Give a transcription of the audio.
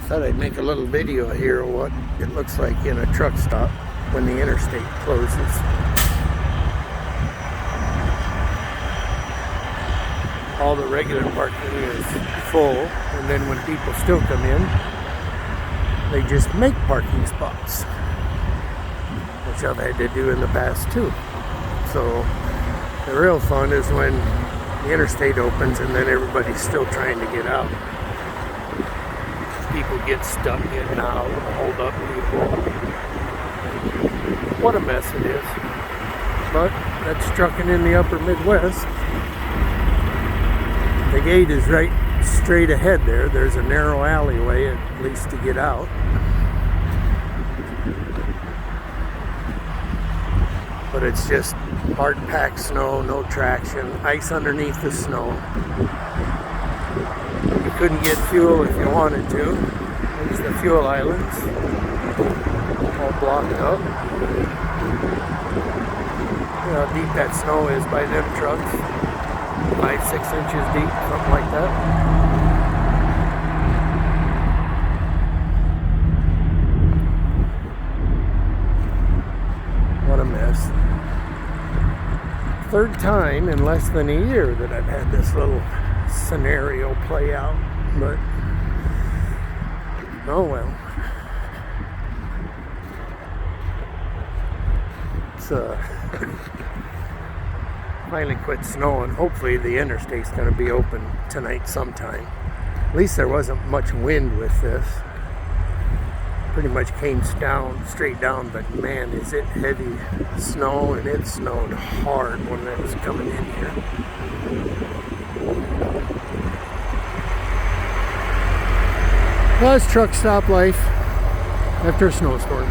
Thought I'd make a little video here of what it looks like in a truck stop when the interstate closes. All the regular parking is full, and then when people still come in, they just make parking spots, which I've had to do in the past too. So the real fun is when the interstate opens and then everybody's still trying to get out. People get stuck getting out, hold up people. What a mess it is. But that's trucking in the upper Midwest. The gate is right straight ahead there. There's a narrow alleyway at least to get out. But it's just hard packed snow, no traction, ice underneath the snow. You couldn't get fuel if you wanted to. There's the fuel islands, all blocked up. You know how deep that snow is by them trucks. 5-6 inches deep, something like that. What a mess. Third time in less than a year that I've had this little scenario play out, but oh well. It's finally quit snowing. Hopefully the interstate's going to be open tonight sometime. At least there wasn't much wind with this. Pretty much came down, straight down, but man, is it heavy snow, and it snowed hard when it was coming in here. Well, it's truck stop life after a snowstorm.